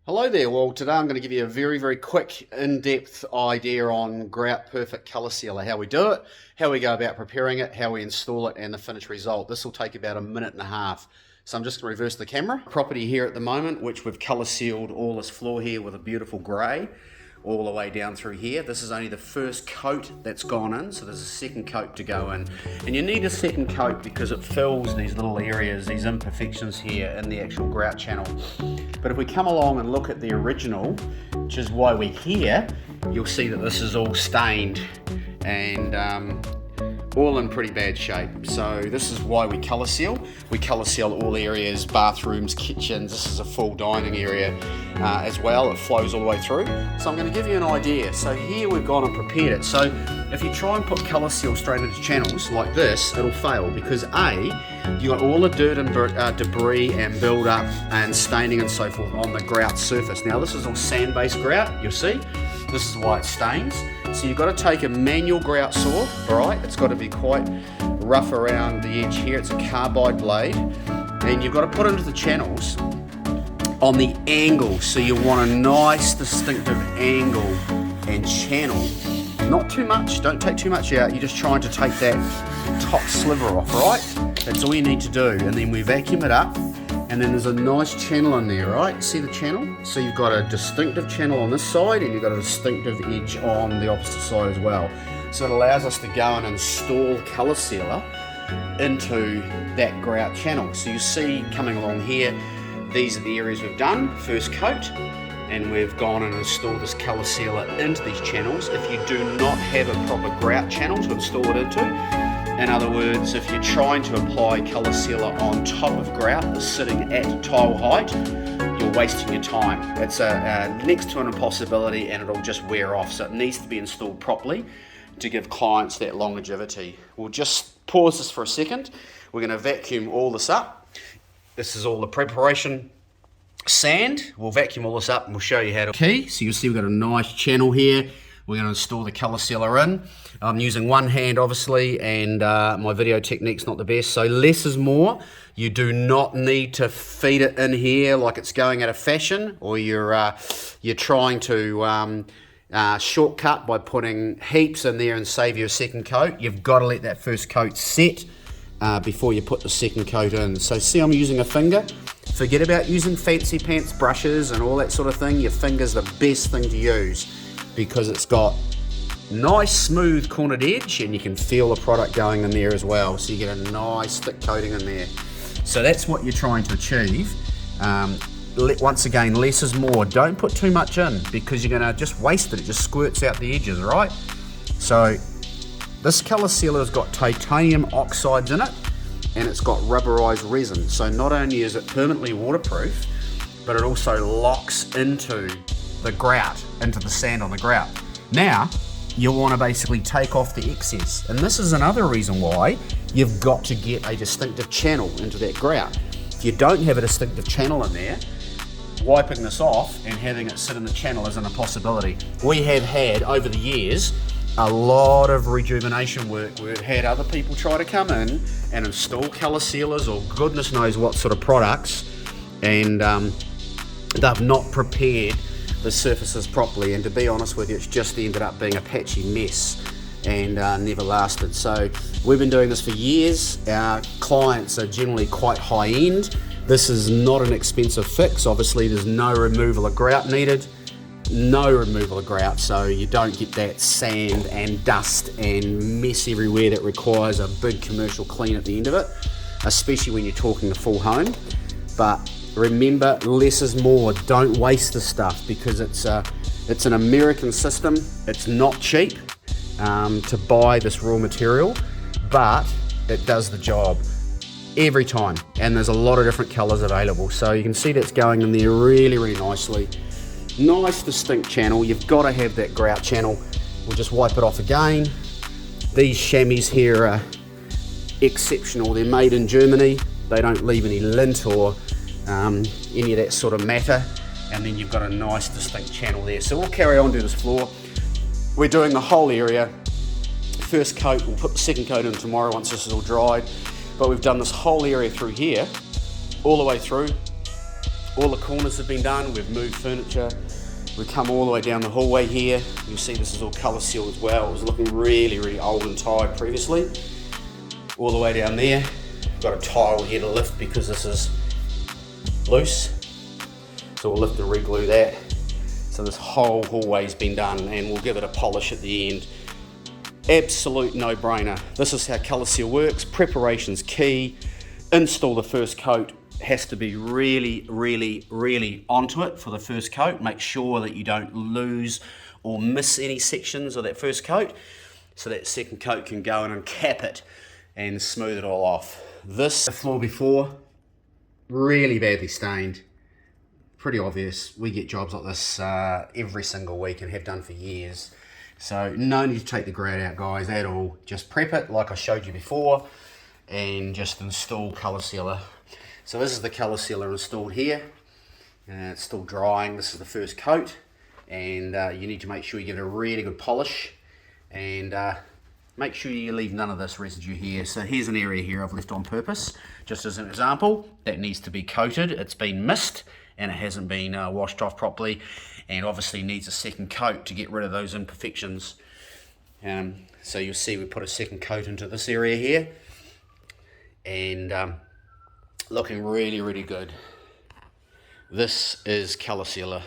Hello there. Well, today I'm going to give you a very quick in-depth idea on Grout Perfect Colour Sealer, how we do it, how we go about preparing it, how we install it, and the finished result. This will take about a minute and a half. So I'm just going to reverse the camera. Property here at the moment, which we've colour sealed all this floor here with a beautiful grey all the way down through here. This is only the first coat that's gone in, so there's a second coat to go in. And you need a second coat because it fills these little areas, these imperfections here in the actual grout channel. But if we come along and look at the original, which is why we're here, you'll see that this is all stained and all in pretty bad shape. So this is why we colour seal. We colour seal all areas, bathrooms, kitchens. This is a full dining area as well. It flows all the way through. So I'm going to give you an idea. So here we've gone and prepared it. So if you try and put colour seal straight into channels like this, it'll fail because you got all the dirt and debris and build up and staining and so forth on the grout surface. Now this is all sand-based grout, you'll see. This is why it stains. So you've got to take a manual grout saw, alright? It's got to be quite rough around the edge here. It's a carbide blade. And you've got to put into the channels on the angle. So you want a nice distinctive angle and channel. Not too much, don't take too much out. You're just trying to take that top sliver off, right? That's all you need to do. And then we vacuum it up. And then there's a nice channel in there, right? See the channel? So you've got a distinctive channel on this side and you've got a distinctive edge on the opposite side as well. So it allows us to go and install colour sealer into that grout channel. So you see coming along here, these are the areas we've done, first coat, and we've gone and installed this colour sealer into these channels. If you do not have a proper grout channel to install it into, in other words, if you're trying to apply colour sealer on top of grout that's sitting at tile height, you're wasting your time. It's next to an impossibility and it'll just wear off. So it needs to be installed properly to give clients that longevity. We'll just pause this for a second. We're going to vacuum all this up. This is all the preparation sand. We'll vacuum all this up and we'll show you how to. Okay, so you'll see we've got a nice channel here. We're going to install the colour sealer in. I'm using one hand obviously and my video technique's not the best, so less is more. You do not need to feed it in here like it's going out of fashion, or you're trying to shortcut by putting heaps in there and save you a second coat. You've got to let that first coat set before you put the second coat in. So see, I'm using a finger. Forget about using fancy pants brushes and all that sort of thing. Your finger's the best thing to use, because it's got nice smooth cornered edge and you can feel the product going in there as well, so you get a nice thick coating in there. So that's what you're trying to achieve. Once again, less is more. Don't put too much in because you're going to just waste it. It just squirts out the edges, right? So this colour sealer has got titanium oxides in it and it's got rubberized resin. So not only is it permanently waterproof, but it also locks into the grout, into the sand on the grout. Now, you'll want to basically take off the excess. And this is another reason why you've got to get a distinctive channel into that grout. If you don't have a distinctive channel in there, wiping this off and having it sit in the channel isn't a possibility. We have had, over the years, a lot of rejuvenation work where we've had other people try to come in and install colour sealers or goodness knows what sort of products, and they've not prepared the surfaces properly, and to be honest with you, it's just ended up being a patchy mess and never lasted. So we've been doing this for years. Our clients are generally quite high end. This is not an expensive fix. Obviously there's no removal of grout needed, no removal of grout, so you don't get that sand and dust and mess everywhere that requires a big commercial clean at the end of it, especially when you're talking a full home. But remember, less is more. Don't waste the stuff because it's an American system. It's not cheap to buy this raw material, but it does the job every time. And there's a lot of different colours available. So you can see that's going in there really nicely. Nice distinct channel. You've got to have that grout channel. We'll just wipe it off again. These chamois here are exceptional. They're made in Germany. They don't leave any lint or any of that sort of matter, and then you've got a nice distinct channel there. So we'll carry on to this floor. We're doing the whole area. First coat, we'll put the second coat in tomorrow once this is all dried, but we've done this whole area through here, all the way through, All the corners have been done, we've moved furniture, we've come all the way down the hallway here. You'll see this is all colour seal as well. It was looking really, really old and tired previously. All the way down there, got a tile here to lift because this is loose. So we'll lift and re-glue that. So this whole hallway's been done, and we'll give it a polish at the end. Absolute no-brainer. This is how colour seal works. Preparation's key. Install the first coat. Has to be really, really, really onto it for the first coat. Make sure that you don't lose or miss any sections of that first coat, so that second coat can go in and cap it and smooth it all off. This, the floor before, really badly stained. Pretty obvious. We get jobs like this every single week and have done for years. So no need to take the grout out, guys, at all. Just prep it like I showed you before and just install colour sealer. So this is the colour sealer installed here. It's still drying. This is the first coat, and you need to make sure you give it a really good polish, and make sure you leave none of this residue here. So here's an area here I've left on purpose, just as an example. That needs to be coated. It's been missed and it hasn't been washed off properly, and obviously needs a second coat to get rid of those imperfections. So you'll see we put a second coat into this area here, and looking really, really good. This is colour sealer.